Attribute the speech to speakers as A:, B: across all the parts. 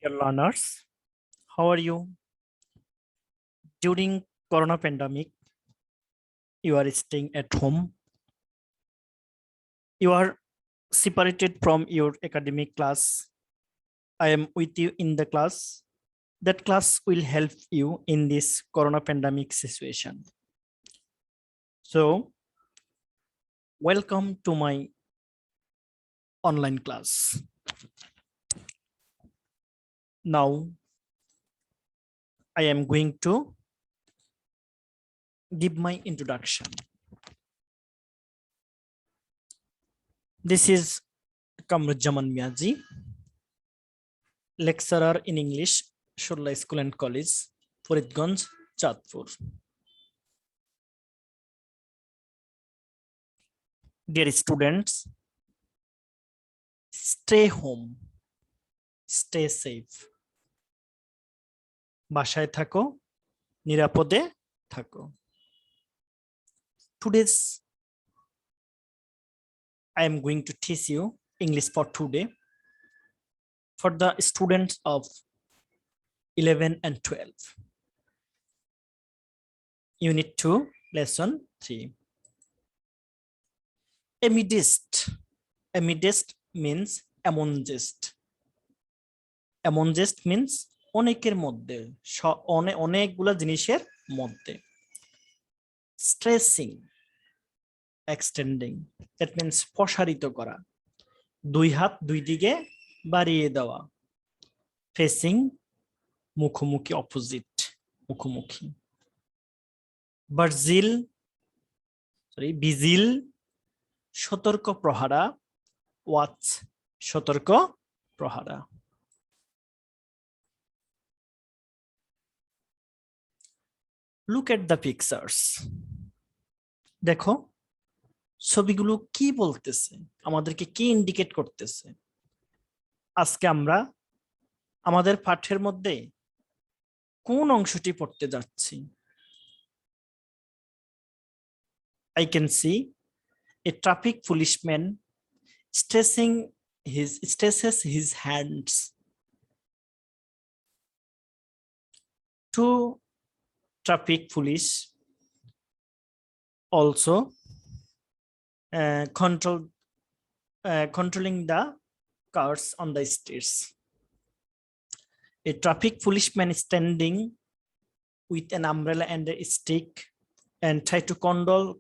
A: Dear learners, how are you? During Corona pandemic, you are staying at home. You are separated from your academic class. I am with you in the class. That class will help you in this Corona pandemic situation. So, welcome to my online class. Now, I am going to give my introduction. This is Kamruzzaman Miaji, lecturer in English, Shurla School and College, Faridganj, Chatpur. Dear students, stay home, stay safe. বাসায় থাকো, নিরাপদে থাকো. Today's I am going to teach you English for today for the students of 11 and 12. Unit 2, lesson 3. Amidst. Amidst means amongst. Amongst means অনেকের মধ্যে, অনেকগুলা জিনিসের মধ্যে. Stressing, extending, that means প্রসারিত করা, দুই হাত দুই দিকে বাড়িয়ে দেওয়া. Facing, মুখোমুখি, অপোজিট, মুখোমুখি. ভিজিল, সতর্ক প্রহারা. ওয়াচ, সতর্ক প্রহারা. Look at the pictures. দেখো ছবিগুলো কি বলতেছে, আমাদেরকে কি ইন্ডিকেট করতেছে. আজকে আমরা আমাদের পাঠের মধ্যে কোন অংশটি পড়তে যাচ্ছি? I can see a traffic policeman stresses his hands. Two traffic police also controlling the cars on the streets. A traffic policeman standing with an umbrella and a stick and try to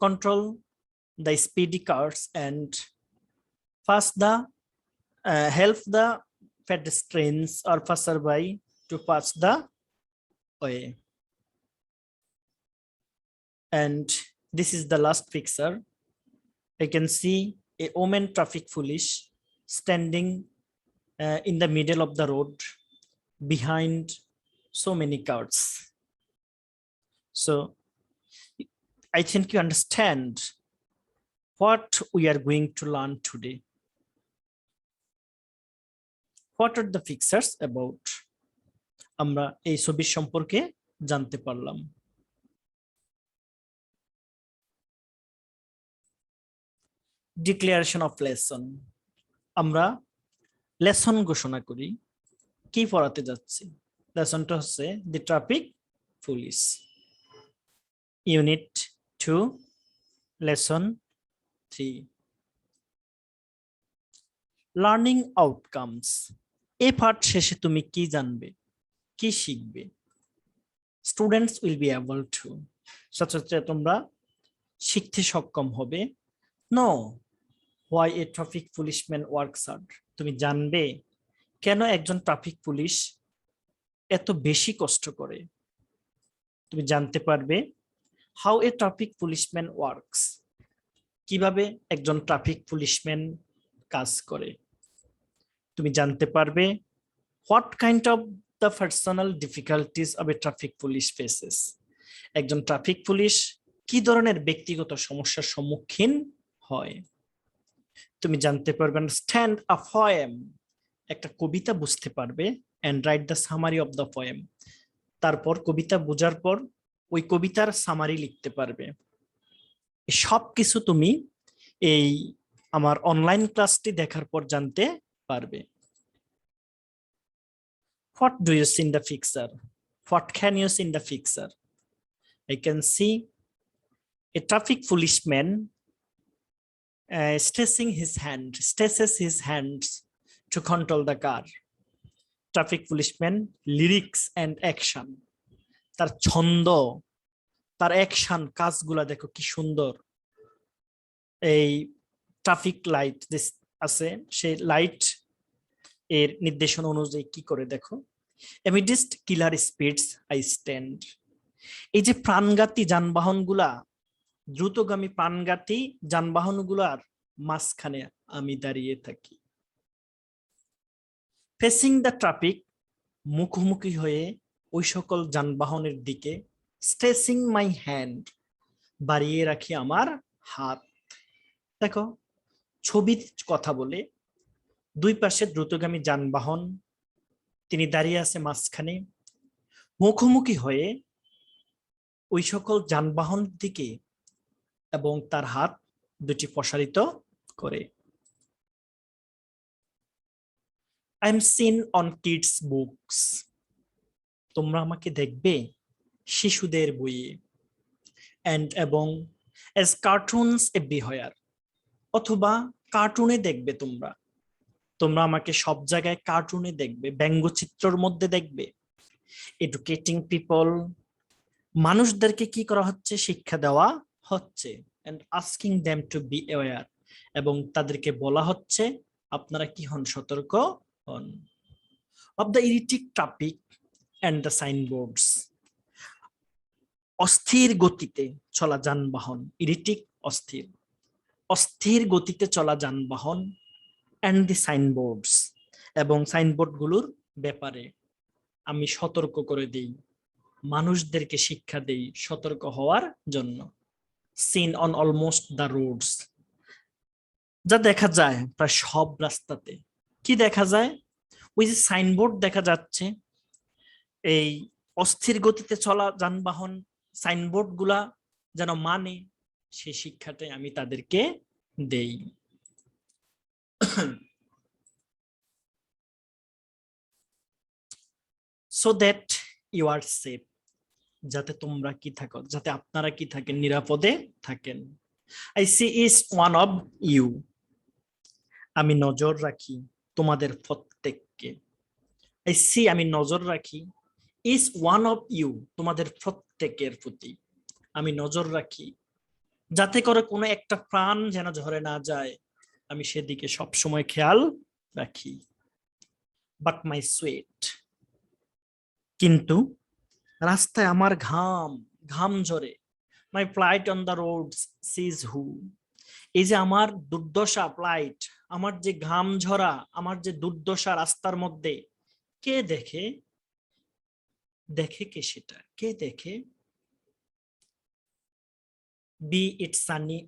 A: control the speedy cars and help the pedestrians or passerby to pass the way. And this is the last picture. I can see a woman traffic police standing in the middle of the road behind so many cars. So I think you understand what we are going to learn today. What are the pictures about? আমরা এই ছবির সম্পর্কে জানতে পারলাম. Declaration of lesson. আমরা lesson ঘোষণা করি. কি পড়াতে যাচ্ছি? লেসনটা হচ্ছে the traffic police. Unit 2, lesson 3. Learning outcomes. এই পাঠ শেষে তুমি কি জানবে, কি শিখবে? Students will be able to, ছাত্রছাত্রীরা তোমরা শিখতে সক্ষম হবে. Know why a traffic policeman works hard. তুমি জানবে কেন একজন ট্রাফিক পুলিশ এত বেশি কষ্ট করে. তুমি জানতে পারবে how a traffic policeman works, কিভাবে একজন ট্রাফিক পুলিশম্যান কাজ করে. তুমি জানতে পারবে what kind of the personal difficulties of a traffic police faces. একজন ট্রাফিক পুলিশ কি ধরনের ব্যক্তিগত সমস্যার সম্মুখীন হয়. তুমি জানতে পারবে understand a poem, একটা কবিতা বুঝতে পারবে and write the summary of the poem. তারপর কবিতা বোঝার পর ওই কবিতার সামারি লিখতে পারবে. সব কিছু তুমি এই আমার অনলাইন ক্লাসটি দেখার পর জানতে পারবে. What do you see in the picture? What can you see in the picture? I can see a traffic policeman stresses his hands to control the car. Traffic policeman, lyrics and action. তার ছন্দ, তার action, কাজগুলা দেখো কি সুন্দর। এই traffic light আছে, সেই লাইট এর নির্দেশনা অনুযায়ী কি করে দেখো। Amidst killer speeds I stand. এই যে প্রাণঘাতী যানবাহনগুলা, দ্রুতগামী প্রাণঘাতী যানবাহনগুলার মাঝখানে আমি দাঁড়িয়ে থাকি। ফেসিং দ্য ট্রাফিক, মুখোমুখি হয়ে ওই সকল যানবাহনের দিকে। স্ট্রেসিং মাই হ্যান্ড, বাড়িয়ে রাখি আমার হাত। দেখো ছবির কথা বলে, দুই পাশে দ্রুতগামী যানবাহন, তিনি দাঁড়িয়ে আছে মাঝখানে, মুখোমুখি হয়ে ওই সকল যানবাহন দিকে এবং তার হাত দুটি প্রসারিত করে। I am seen on kids books. তোমরা আমাকে দেখবে শিশুদের বইয়ে। And এবং as cartoons everywhere, অথবা কার্টুনে দেখবে তোমরা। তোমরা আমাকে সব জায়গায় কার্টুনে দেখবে, ব্যঙ্গচিত্রের মধ্যে দেখবে। এডুকেটিং পিপল, মানুষদেরকে কি করা হচ্ছে? শিক্ষা দেওয়া হচ্ছে। and asking them to be aware, এবং তাদেরকে বলা হচ্ছে আপনারা কি হন? সতর্ক হন। of the erratic traffic and the signboards, অস্থির গতিতে চলা যানবাহন, ইরিটিক অস্থির, অস্থির গতিতে চলা যানবাহন, and the signboards, এবং সাইনবোর্ড গুলোর ব্যাপারে আমি সতর্ক করে দেই, মানুষদেরকে শিক্ষা দেই সতর্ক হওয়ার জন্য। seen on almost the roads, যা দেখা যায় প্রায় সব রাস্তাতে। কি দেখা যায়? ওই যে সাইনবোর্ড দেখা যাচ্ছে, এই অস্থির গতিতে চলা যানবাহন সাইনবোর্ড গুলা যেন মানে, সেই শিক্ষাটাই আমি তাদেরকে দেই। so that you are safe, যাতে তোমরা কি থাকো, যাতে আপনারা কি থাকেন? নিরাপদে থাকেন। I see is one of you, আমি নজর রাখি তোমাদের প্রত্যেককে। I see, আমি নজর রাখি, is one of you, তোমাদের প্রত্যেকের প্রতি আমি নজর রাখি, যাতে করে কোনো একটা প্রাণ যেন ঝরে না যায়, আমি সেদিকে সব সময় খেয়াল রাখি। But my sweat, কিন্তু রাস্তায় আমার ঘাম ঝরে। My plight on the roads sees who, এই যে আমার দুর্দশা, প্লাইট, আমার যে ঘাম ঝরা, আমার যে দুর্দশা রাস্তার মধ্যে, কে দেখে? দেখে কে সেটা? কে দেখে? be it sunny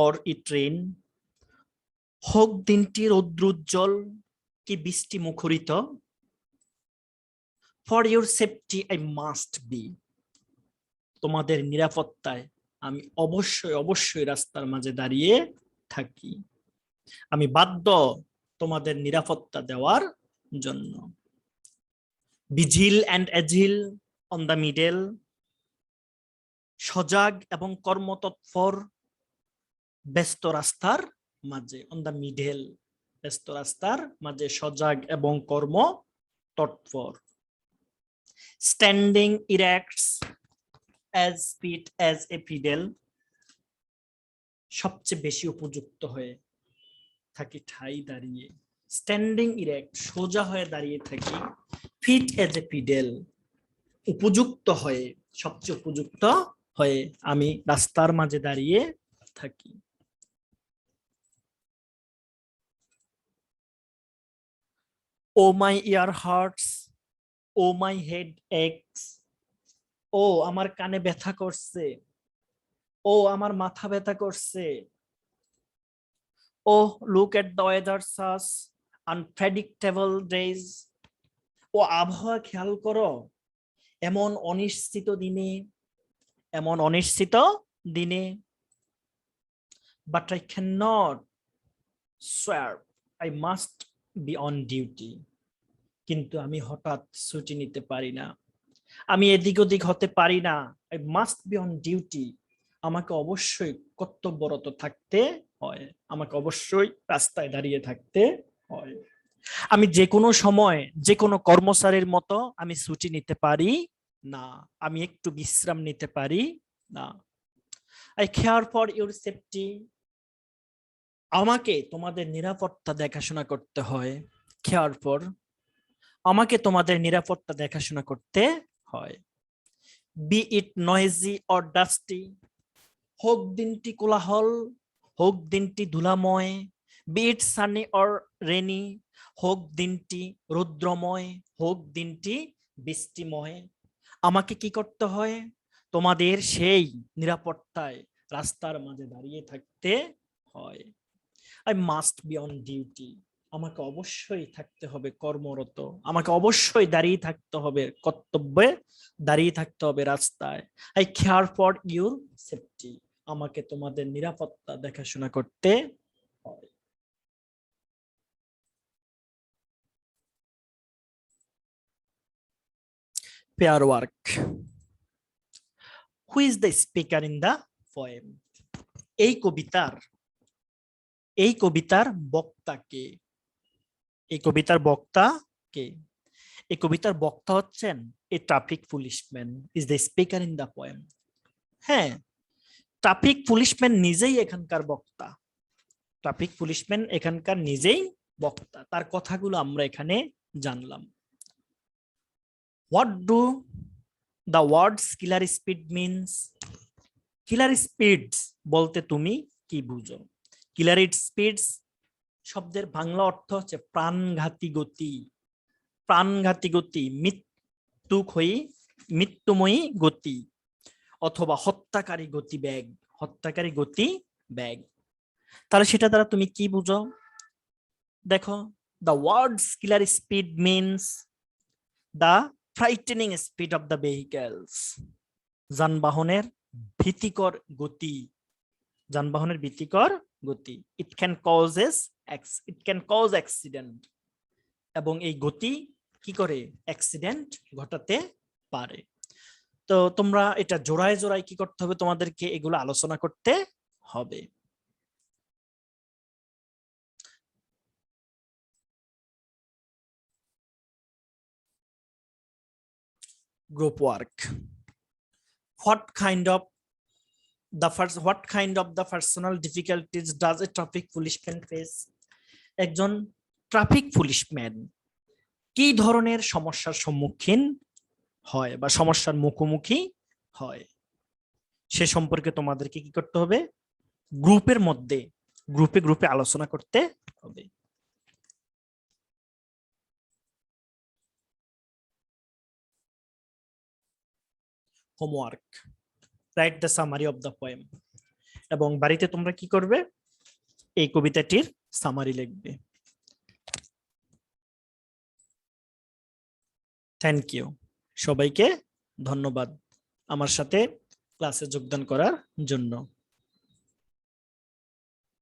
A: or it rain, হোক দিনটি রৌদ্রোজ্জ্বল কি বৃষ্টি মুখরিত, for your safety I must be, তোমাদের নিরাপত্তায় আমি অবশ্যই রাস্তার মাঝে দাঁড়িয়ে থাকি, আমি বাধ্য তোমাদের নিরাপত্তা দেওয়ার জন্য। vigil and agile on the middle, সজাগ এবং কর্মতৎপর ব্যস্ত রাস্তার মাঝে। on the middle, ব্যস্ত রাস্তার মাঝে সজাগ এবং কর্ম তৎপর। standing erect as fit as a fiddle, সবচেয়ে বেশি উপযুক্ত হয়ে থাকি ঠাই দাঁড়িয়ে। স্ট্যান্ডিং ইরেক্ট, সোজা হয়ে দাঁড়িয়ে থাকি। ফিট এজ এ পিডেল, উপযুক্ত হয়ে, সবচেয়ে উপযুক্ত হয়ে আমি রাস্তার মাঝে দাঁড়িয়ে থাকি। ও মাই ইয়ার হার্টস, ও মাই হেড একস, ও আমার কানে ব্যথা করছে, ও আমার মাথা ব্যথা করছে। Oh look at the weather such unpredictable days, ও আবহাওয়া খেয়াল করো, এমন অনিশ্চিত দিনে, এমন অনিশ্চিত দিনে। But I can not swear, I must be on duty, কিন্তু আমি হঠাৎ ছুটি নিতে পারি না, আমি এদিক ওদিক হতে পারি না। I must be on duty, আমাকে অবশ্যই কর্তব্যরত থাকতে হয়, আমাকে অবশ্যই রাস্তায় দাঁড়িয়ে থাকতে হয়। আমি যে কোনো সময় যে কোনো কর্মচারীর মতো আমি ছুটি নিতে পারি না, আমি একটু বিশ্রাম নিতে পারি না। Eye care for your safety, আমাকে তোমাদের নিরাপত্তা দেখাশোনা করতে হয়। কেয়ার ফর, আমাকে তোমাদের নিরাপত্তা দেখাশোনা করতে হয়। Be it noisy or dusty, হোক দিনটি কোলাহল, হোক দিনটি ধুলাময়। Be it sunny or rainy, হোক দিনটি রৌদ্রময়, হোক দিনটি বৃষ্টিময়। আমাকে কি করতে হয়? তোমাদের সেই নিরাপত্তায় রাস্তার মাঝে দাঁড়িয়ে থাকতে হয়। I must be on duty, আমাকে অবশ্যই থাকতে হবে কর্মরত, আমাকে অবশ্যই দাঁড়িয়ে থাকতে হবে কর্তব্যে, দাঁড়িয়ে থাকতে হবে রাস্তায়। Eye care for your safety, আমাকে তোমাদের নিরাপত্তা দেখাশোনা করতে হয়। Pair work. Who is the speaker in the poem? এই কবিতার বক্তা কে? এই কবিতার বক্তা কে? এই কবিতার বক্তা হচ্ছেন এ traffic policeman is the speaker in the poem. হ্যাঁ, ট্রাফিক পুলিশম্যান নিজেই এখানকার বক্তা, ট্রাফিক পুলিশম্যান এখানকার নিজেই বক্তা, তার কথাগুলো আমরা এখানে জানলাম। What do the words killer speed means? Killer speeds বলতে তুমি কি বুঝো? কিলার স্পিডস শব্দের বাংলা অর্থ হচ্ছে প্রাণঘাতী গতি, প্রাণঘাতী গতি, মৃত্যুময়ী গতি, অথবা হত্যাকারী গতিবেগ, হত্যাকারী গতিবেগ। তাহলে সেটা দ্বারা তুমি কি বুঝো? দেখো, the words killer speed means the frightening speed of the vehicles, যানবাহনের ভীতিকর গতি, যানবাহনের ভীতিকর গতি। it can cause accident, এবং এই গতি কি করে? অ্যাক্সিডেন্ট ঘটাতে পারে। তো তোমরা এটা জোড়ায় জোড়ায় কি করতে হবে? তোমাদেরকে এগুলো আলোচনা করতে হবে। Group work. What kind of the personal difficulties does a traffic policeman face? একজন ট্রাফিক পুলিশম্যান কি ধরনের সমস্যার সম্মুখীন হয় বা সমস্যার মুখোমুখি হয় সে সম্পর্কে তোমাদেরকে কি করতে হবে? গ্রুপের মধ্যে গ্রুপে আলোচনা করতে হবে। Homework, write the summary of the poem. এবং বাড়িতে তোমরা কি করবে? এই কবিতাটির সামারি লিখবে। থ্যাংক ইউ, সবাইকে ধন্যবাদ আমার সাথে ক্লাসে যোগদান করার জন্য।